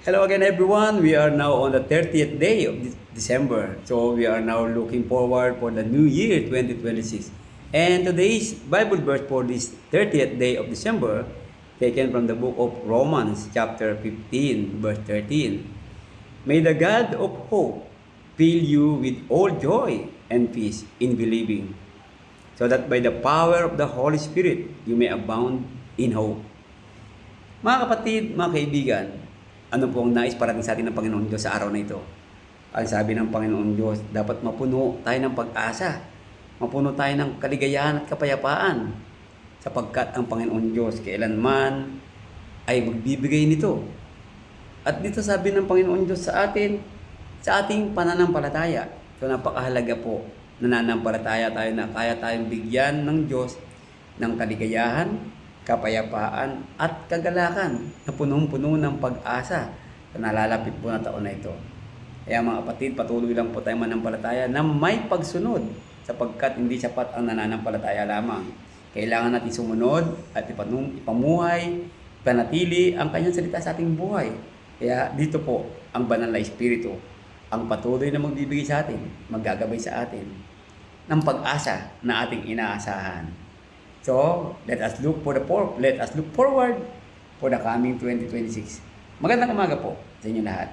Hello again everyone. We are now on the 30th day of December. So we are now looking forward for the new year 2026. And today's Bible verse for this 30th day of December taken from the book of Romans chapter 15 verse 13. May the God of hope fill you with all joy and peace in believing, so that by the power of the Holy Spirit you may abound in hope. Mga kapatid, mga kaibigan, ano po ang nais parating sa atin ng Panginoon Diyos sa araw na ito? Ang sabi ng Panginoon Diyos, dapat mapuno tayo ng pag-asa, mapuno tayo ng kaligayahan at kapayapaan, sapagkat ang Panginoon Diyos kailanman ay magbibigay nito. At dito sabi ng Panginoon Diyos sa atin, sa ating pananampalataya. So napakahalaga po, nananampalataya tayo na kaya tayong bigyan ng Diyos ng kaligayahan, kapayapaan at kagalakan na punong-puno ng pag-asa sa nalalapit po na taon na ito. Kaya mga kapatid, patuloy lang po tayong manampalataya na may pagsunod, sapagkat hindi sapat ang nananampalataya lamang. Kailangan natin sumunod at ipamuhay, panatili ang kanyang salita sa ating buhay. Kaya dito po ang banal na Espiritu ang patuloy na magbibigay sa atin, maggagabay sa atin ng pag-asa na ating inaasahan. So, let us look forward for the coming 2026. Magandang umaga po sa inyo lahat.